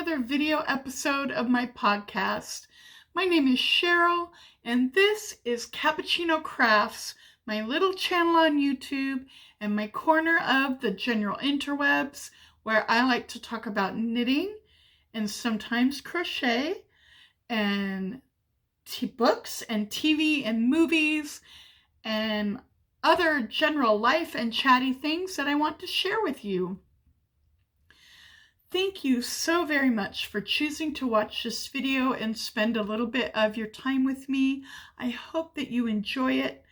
another video episode of my podcast. My name is Cheryl, and this is Cappuccino Crafts, my little channel on YouTube and my corner of the general interwebs where I like to talk about knitting and sometimes crochet and books and TV and movies and other general life and chatty things that I want to share with you. Thank you so very much for choosing to watch this video and spend a little bit of your time with me. I hope that you enjoy it,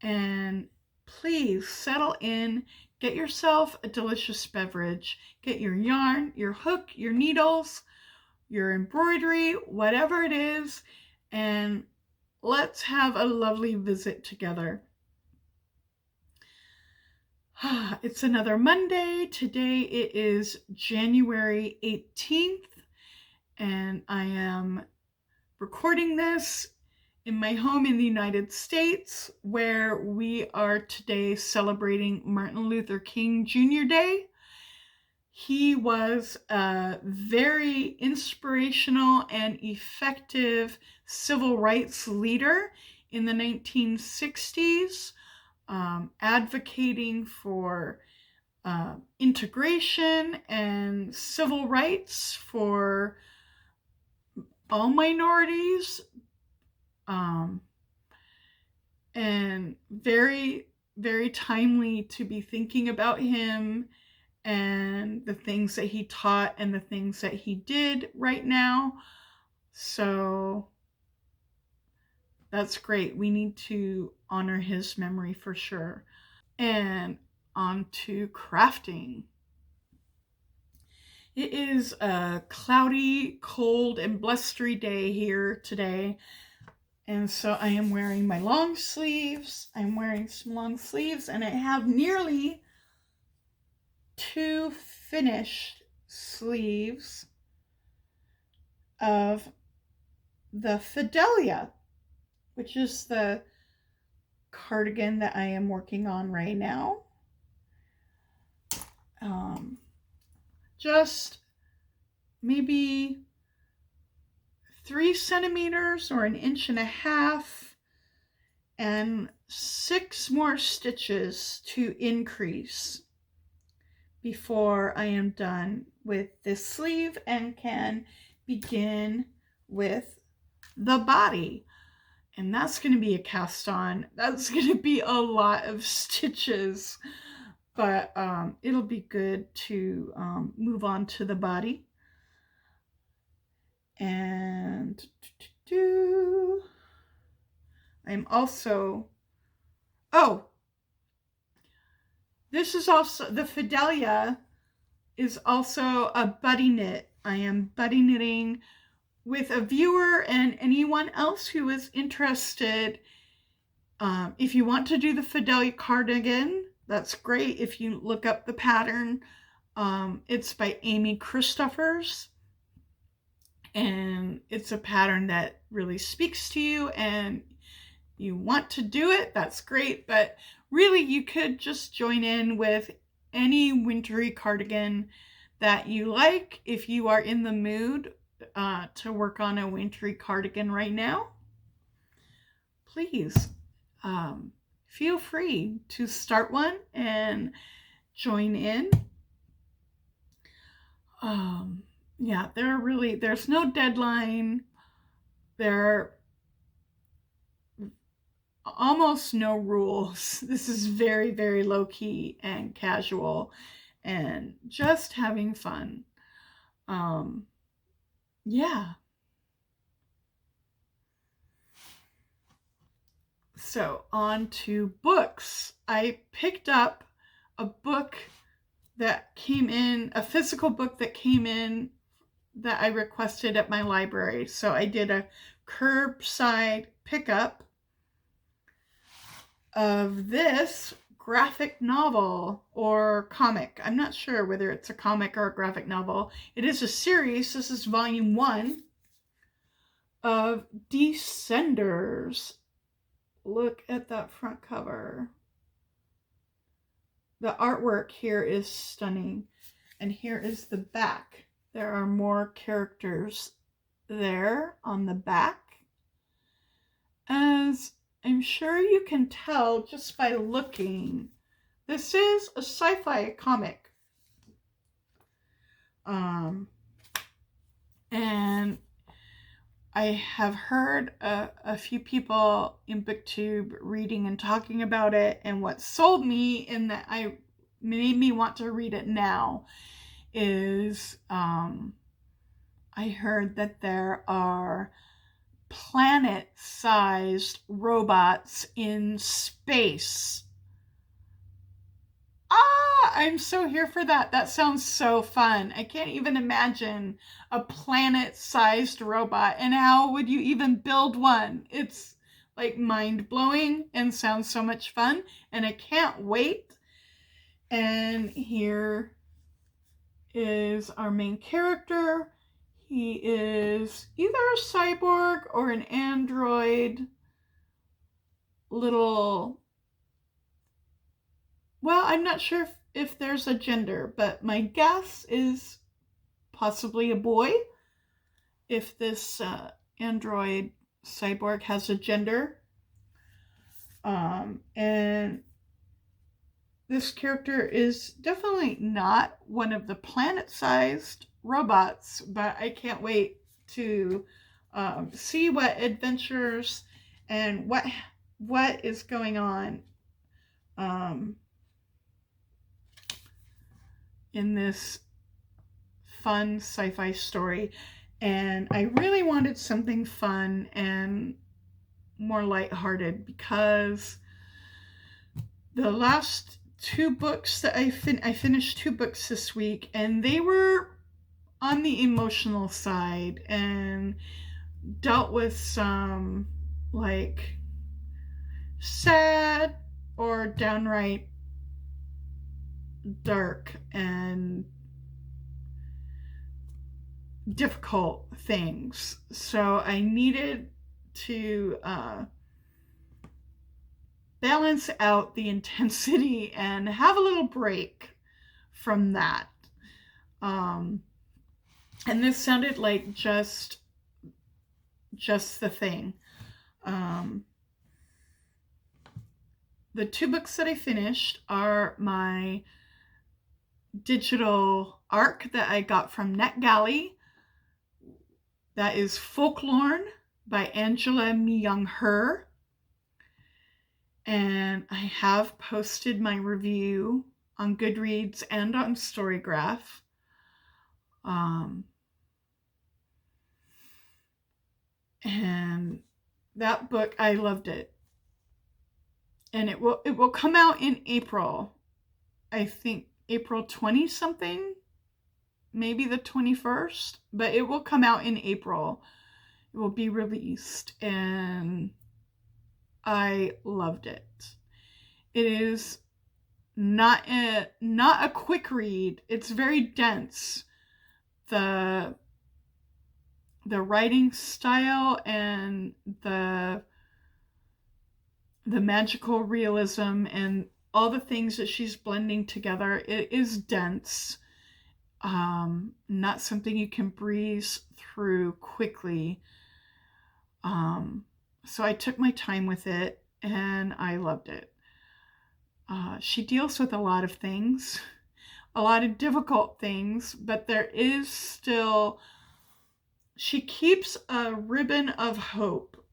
and please settle in, get yourself a delicious beverage, get your yarn, your hook, your needles, your embroidery, whatever it is, and let's have a lovely visit together. It's another Monday. Today it is January 18th, and I am recording this in my home in the United States, where we are today celebrating Martin Luther King Jr. Day. He was a very inspirational and effective civil rights leader in the 1960s. Advocating for integration and civil rights for all minorities, and very, very timely to be thinking about him and the things that he taught and the things that he did right now. So that's great. We need to honor his memory for sure. And on to crafting. It is a cloudy, cold, and blustery day here today. And so I am wearing my long sleeves. I'm wearing some long sleeves, and I have nearly 2 finished sleeves of the Fidelia, which is the cardigan that I am working on right now. Just maybe 3 centimeters or 1.5 inches and 6 more stitches to increase before I am done with this sleeve and can begin with the body. And that's going to be a cast on. That's going to be a lot of stitches, but it'll be good to move on to the body. And I'm also, this is also, the Fidelia is also a buddy knit. I am buddy knitting with a viewer and anyone else who is interested. If you want to do the Fidelia cardigan, that's great. If you look up the pattern, it's by Amy Christoffers, and it's a pattern that really speaks to you and you want to do it, that's great. But really, you could just join in with any wintry cardigan that you like if you are in the mood to work on a wintry cardigan right now. Please feel free to start one and join in. Yeah, there's no deadline. There are almost no rules. This is very, very low key and casual and just having fun. Yeah. So on to books. I picked up a book that came in, a physical book that came in that I requested at my library. So I did a curbside pickup of this graphic novel or comic. I'm not sure whether it's a comic or a graphic novel. It is a series. This is volume 1 of Descenders. Look at that front cover. The artwork here is stunning. And here is the back. There are more characters there on the back. As I'm sure you can tell just by looking, this is a sci-fi comic. And I have heard a few people in BookTube reading and talking about it, and what sold me in that made me want to read it now is I heard that there are planet-sized robots in space. I'm so here for that. That sounds so fun. I can't even imagine a planet-sized robot, and how would you even build one? It's like mind-blowing and sounds so much fun, and I can't wait. And here is our main character. He is either a cyborg or an android little... Well, I'm not sure if there's a gender, but my guess is possibly a boy. If this android cyborg has a gender. And this character is definitely not one of the planet-sized robots, but I can't wait to see what adventures and what is going on in this fun sci-fi story. And I really wanted something fun and more lighthearted, because the last two books that I finished 2 books this week, and they were on the emotional side and dealt with some like sad or downright dark and difficult things. So I needed to balance out the intensity and have a little break from that. And this sounded like just the thing. The 2 books that I finished are my digital ARC that I got from NetGalley. That is Folklorn by Angela Myung-Her. And I have posted my review on Goodreads and on StoryGraph. And that book, I loved it. And it will come out in April. I think April 20 something, maybe the 21st, but it will come out in April. It will be released, and I loved it. It is not a quick read. It's very dense. The writing style and the magical realism and all the things that she's blending together, it is dense. Not something you can breeze through quickly. So I took my time with it, and I loved it. She deals with a lot of things, a lot of difficult things, but there is still... She keeps a ribbon of hope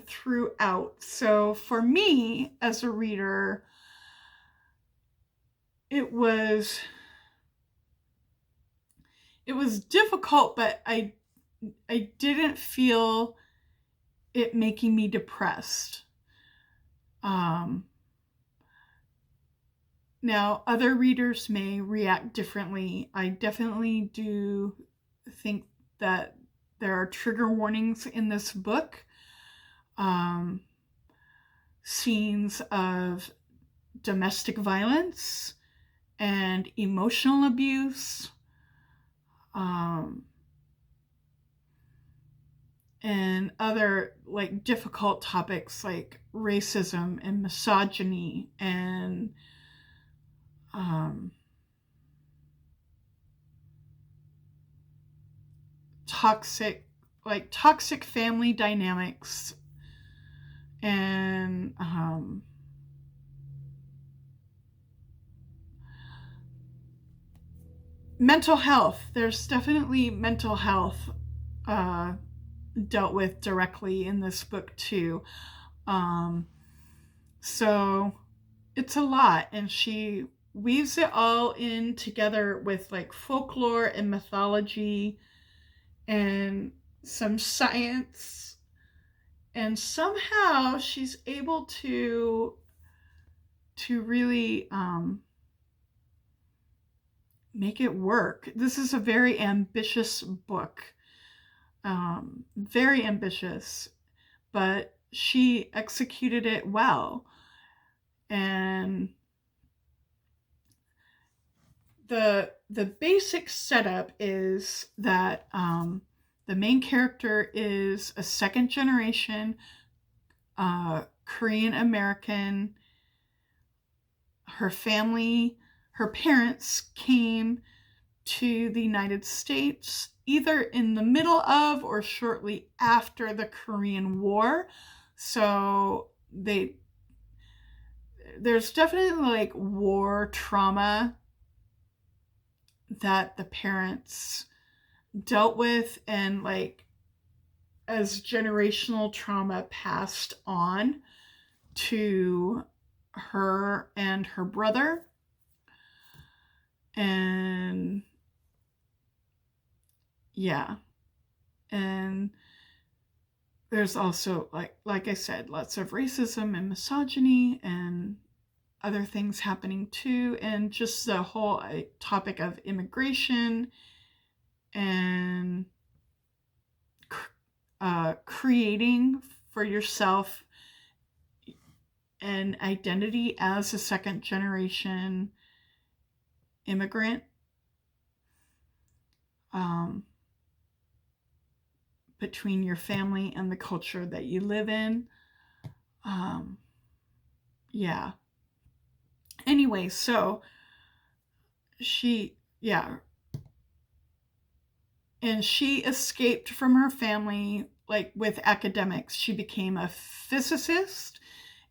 throughout. So for me as a reader, it was difficult, but I didn't feel it making me depressed. Now, other readers may react differently. I definitely do think that there are trigger warnings in this book. Scenes of domestic violence and emotional abuse, and other like difficult topics like racism and misogyny and toxic family dynamics and mental health. There's definitely mental health dealt with directly in this book too. So it's a lot, and she weaves it all in together with like folklore and mythology and some science, and somehow she's able to really make it work. This is a very ambitious book, very ambitious, but she executed it well. And the basic setup is that the main character is a second generation Korean American. Her family, her parents came to the United States either in the middle of or shortly after the Korean War. So there's definitely like war trauma that the parents dealt with, and like as generational trauma passed on to her and her brother. And yeah, and there's also like I said, lots of racism and misogyny and other things happening too, and just the whole topic of immigration and creating for yourself an identity as a second generation immigrant, between your family and the culture that you live in. Yeah. Anyway, so and she escaped from her family, like with academics. She became a physicist,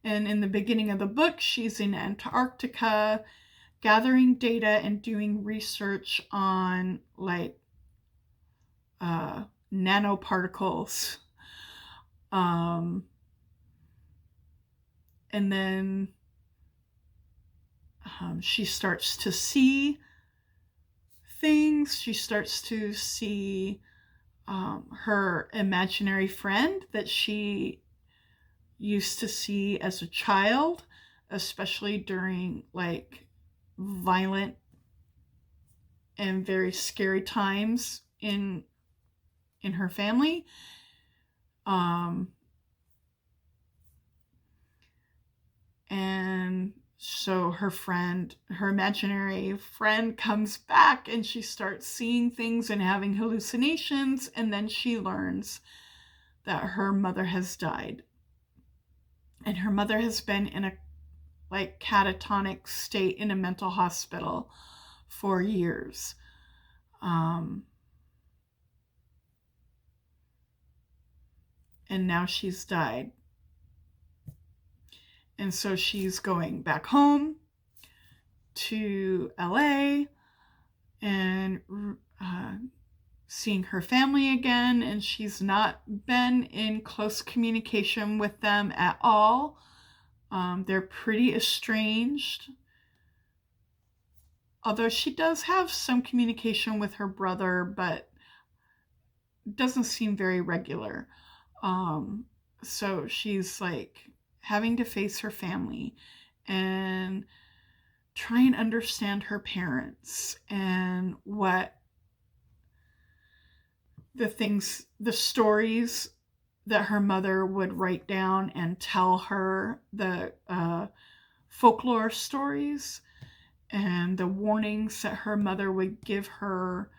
and in the beginning of the book, she's in Antarctica gathering data and doing research on like nanoparticles. And then she starts to see things. She starts to see her imaginary friend that she used to see as a child, especially during like violent and very scary times in her family. And so her imaginary friend comes back, and she starts seeing things and having hallucinations, and then she learns that her mother has died. And her mother has been in a like catatonic state in a mental hospital for years. And now she's died. And so she's going back home to LA and seeing her family again, and she's not been in close communication with them at all. They're pretty estranged, although she does have some communication with her brother, but doesn't seem very regular. So she's like having to face her family and try and understand her parents and what the stories that her mother would write down and tell her, the folklore stories and the warnings that her mother would give her,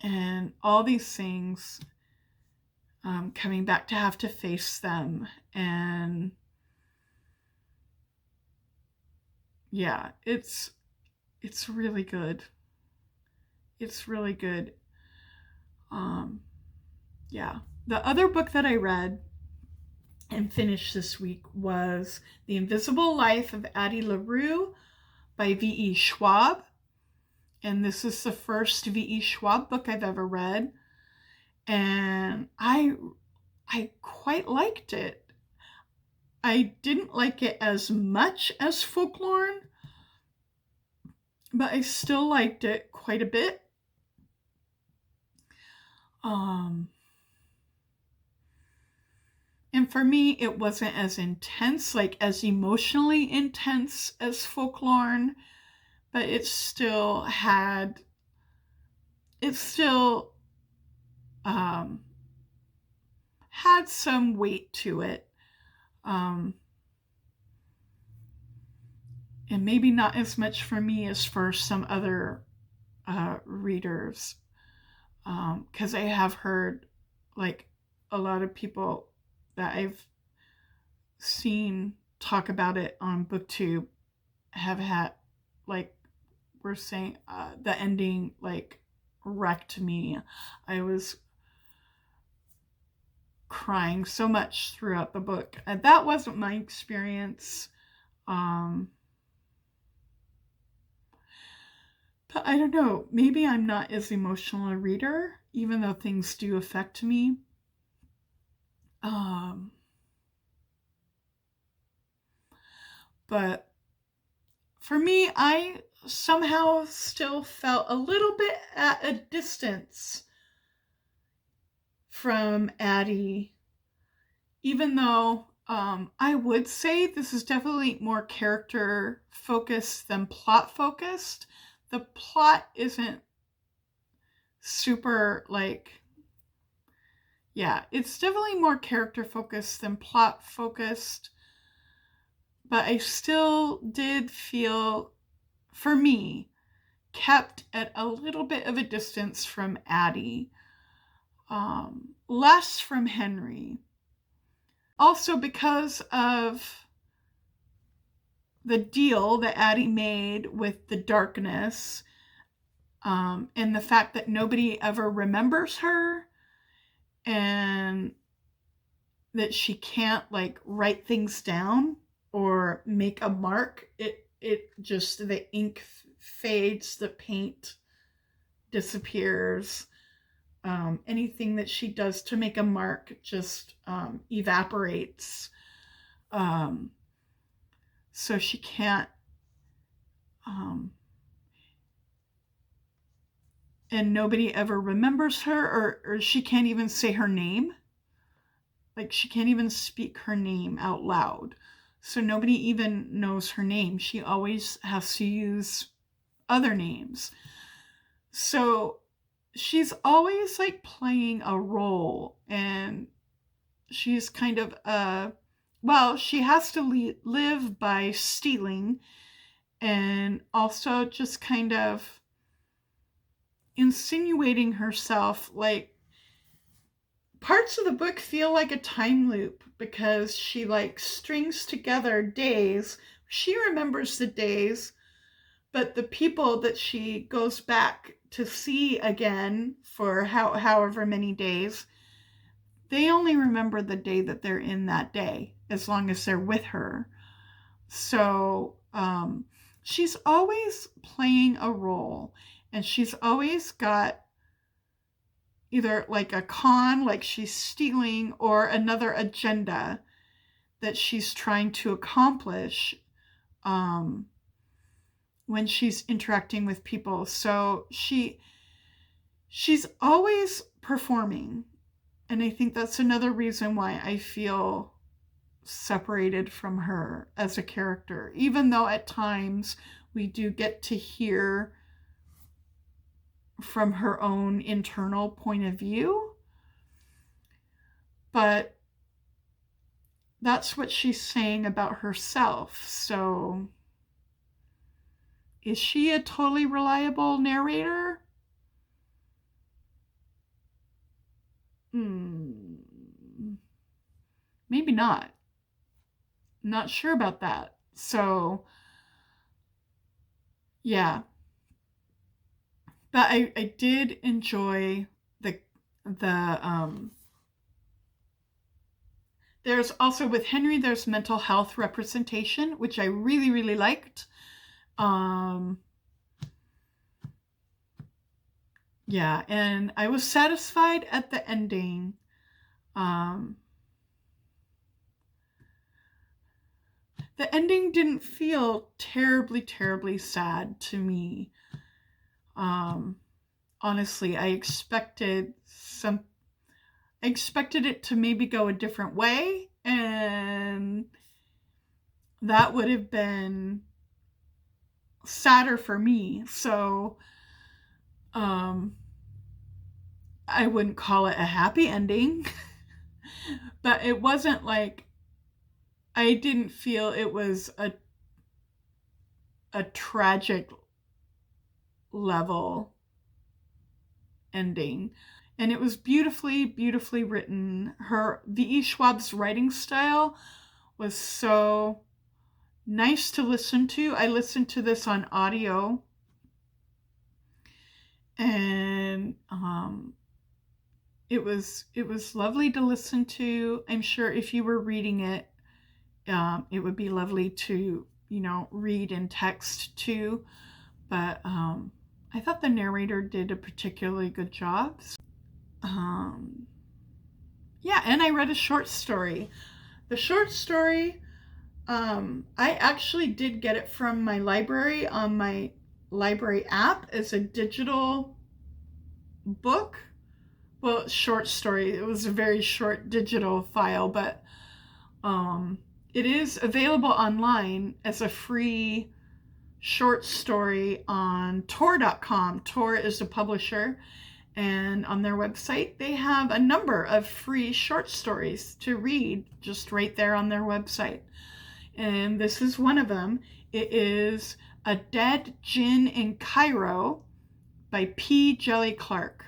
and all these things, coming back to have to face them. And yeah, it's really good. It's really good. Yeah. The other book that I read and finished this week was The Invisible Life of Addie LaRue by V.E. Schwab. And this is the first V.E. Schwab book I've ever read. And I quite liked it. I didn't like it as much as Folklore, but I still liked it quite a bit. And for me, it wasn't as intense, like as emotionally intense as Folklore, but it still had some weight to it. And maybe not as much for me as for some other readers. Because I have heard like a lot of people that I've seen talk about it on BookTube have had, like, we're saying the ending like wrecked me. I was crying so much throughout the book. And that wasn't my experience. But I don't know, maybe I'm not as emotional a reader, even though things do affect me. But for me, I somehow still felt a little bit at a distance from Addie, even though I would say this is definitely more character focused than plot focused. The plot isn't super it's definitely more character focused than plot focused. But I still did feel, for me, kept at a little bit of a distance from Addie. Less from Henry. Also because of the deal that Addie made with the darkness, and the fact that nobody ever remembers her, and that she can't write things down or make a mark. It just, the ink fades, the paint disappears. Anything that she does to make a mark just evaporates. So she can't, and nobody ever remembers her, or she can't even say her name. Like, she can't even speak her name out loud. So nobody even knows her name. She always has to use other names. So she's always playing a role, and she's kind of she has to live by stealing, and also just kind of insinuating herself. Parts of the book feel like a time loop because she strings together days. She remembers the days, but the people that she goes back to see again for however many days, they only remember the day that they're in that day, as long as they're with her. So she's always playing a role, and she's always got either a con, she's stealing, or another agenda that she's trying to accomplish when she's interacting with people. So she's always performing. And I think that's another reason why I feel separated from her as a character, even though at times we do get to hear from her own internal point of view. But that's what she's saying about herself. So is she a totally reliable narrator? Maybe not. Not sure about that. So, yeah. But I did enjoy the there's also with Henry, there's mental health representation, which I really, really liked. Yeah, and I was satisfied at the ending. The ending didn't feel terribly, terribly sad to me. Honestly, I expected it to maybe go a different way, and that would have been sadder for me. So, I wouldn't call it a happy ending, but it wasn't like I didn't feel it was a tragic level ending. And it was beautifully, beautifully written. V.E. Schwab's writing style was so nice to listen to. I listened to this on audio, and it was lovely to listen to. I'm sure if you were reading it, it would be lovely to read in text too. But I thought the narrator did a particularly good job. Yeah, and I read a short story. The short story, I actually did get it from my library on my library app as a digital book. Well, short story. It was a very short digital file, but it is available online as a free short story on Tor.com. Tor is a publisher, and on their website, they have a number of free short stories to read just right there on their website. And this is one of them. It is A Dead Djinn in Cairo by P. Jelly Clark.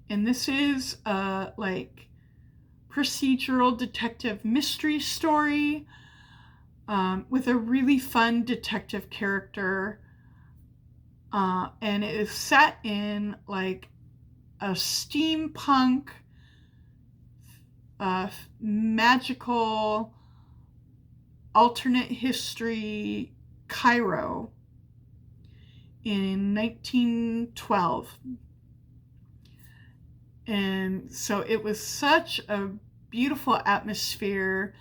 And this is a procedural detective mystery story with a really fun detective character. And it is set in a steampunk magical alternate history Cairo in 1912. And so it was such a beautiful atmosphere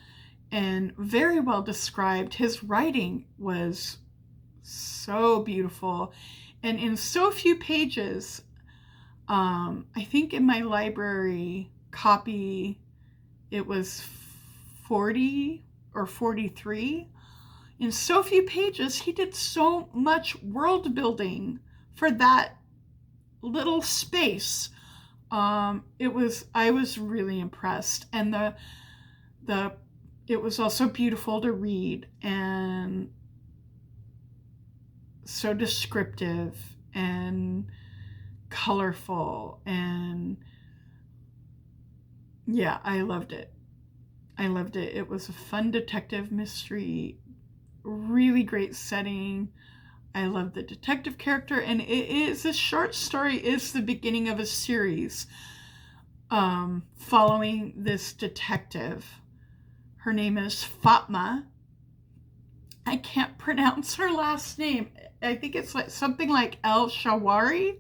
and very well described. His writing was so beautiful, and in so few pages. I think in my library copy it was 40 or 43. In so few pages, he did so much world building for that little space. I was really impressed, and it was also beautiful to read and so descriptive and colorful, and yeah, I loved it. It was a fun detective mystery, really great setting. I love the detective character, and this short story is the beginning of a series following this detective. Her name is Fatma. I can't pronounce her last name. I think it's something like El Shawari,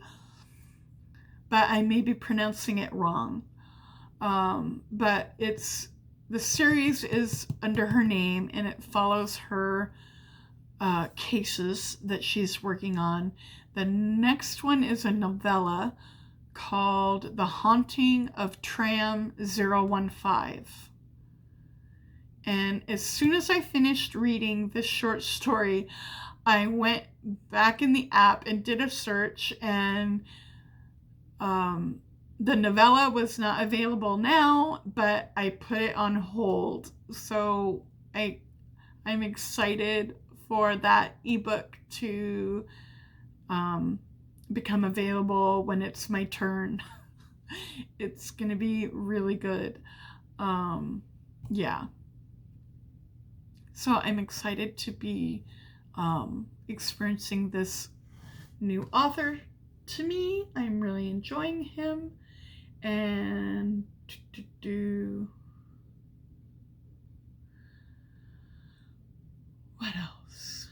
but I may be pronouncing it wrong. But the series is under her name, and it follows her cases that she's working on. The next one is a novella called The Haunting of Tram 015. And as soon as I finished reading this short story, I went back in the app and did a search, and the novella was not available now, but I put it on hold. So I'm excited for that ebook to become available when it's my turn. It's going to be really good. Yeah. So I'm excited to be experiencing this new author to me. I'm really enjoying him. And what else?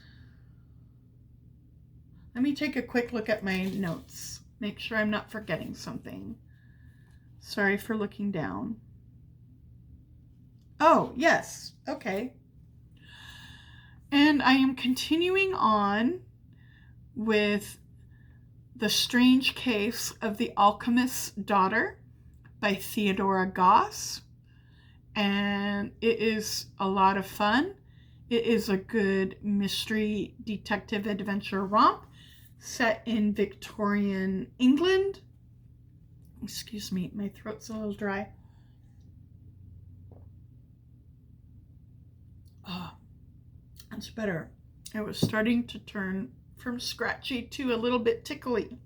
Let me take a quick look at my notes. Make sure I'm not forgetting something. Sorry for looking down. Oh, yes. Okay. And I am continuing on with The Strange Case of the Alchemist's Daughter by Theodora Goss. And it is a lot of fun. It is a good mystery detective adventure romp set in Victorian England. Excuse me, my throat's a little dry. Oh, that's better. It was starting to turn from scratchy to a little bit tickly.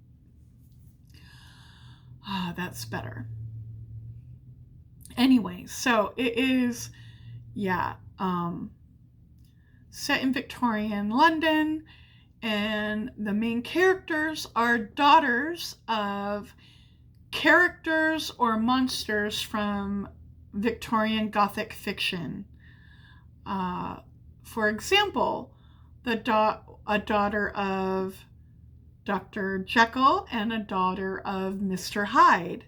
Ah, that's better. Anyway, so it is, set in Victorian London, and the main characters are daughters of characters or monsters from Victorian Gothic fiction. For example, a daughter of Dr. Jekyll and a daughter of Mr. Hyde.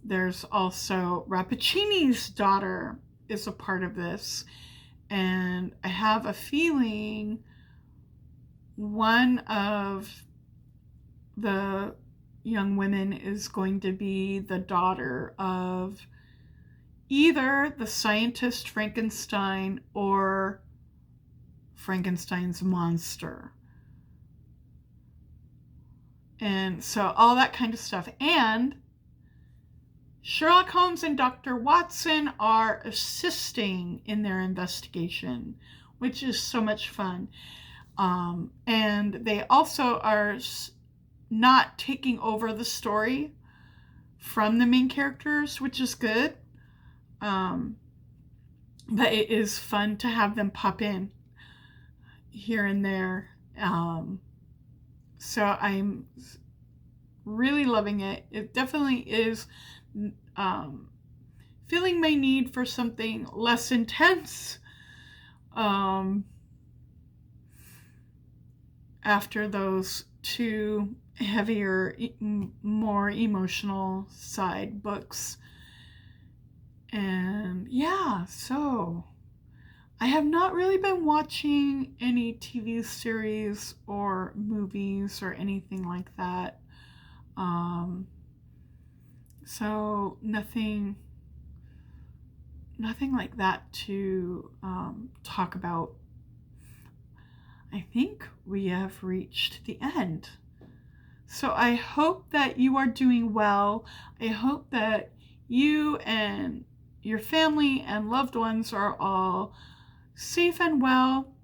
There's also Rappaccini's daughter is a part of this. And I have a feeling one of the young women is going to be the daughter of either the scientist Frankenstein or Frankenstein's monster. And so all that kind of stuff. And Sherlock Holmes and Dr. Watson are assisting in their investigation, which is so much fun. And they also are not taking over the story from the main characters, which is good. But it is fun to have them pop in here and there. So I'm really loving it. It definitely is feeling my need for something less intense after those two heavier, more emotional side books. And yeah, so I have not really been watching any TV series or movies or anything like that. So nothing like that to talk about. I think we have reached the end. So I hope that you are doing well. I hope that you and your family and loved ones are all safe and well.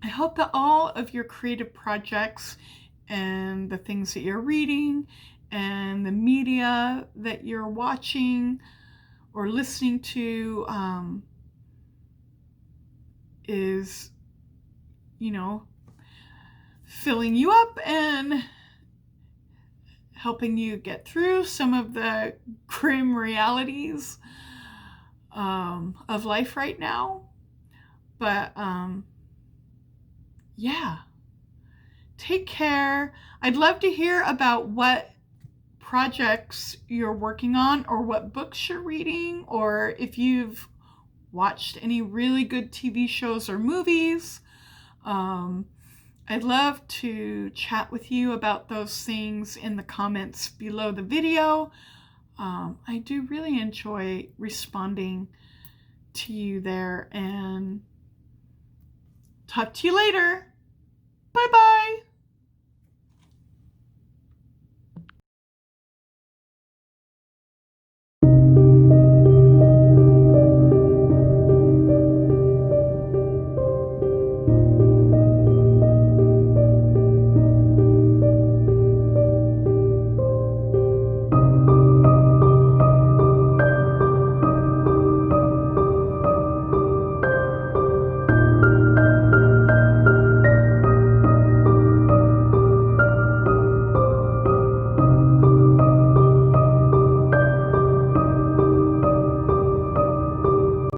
I hope that all of your creative projects and the things that you're reading and the media that you're watching or listening to is, filling you up and helping you get through some of the grim realities of life right now. But take care. I'd love to hear about what projects you're working on or what books you're reading, or if you've watched any really good TV shows or movies. I'd love to chat with you about those things in the comments below the video. I do really enjoy responding to you there, and talk to you later. Bye-bye.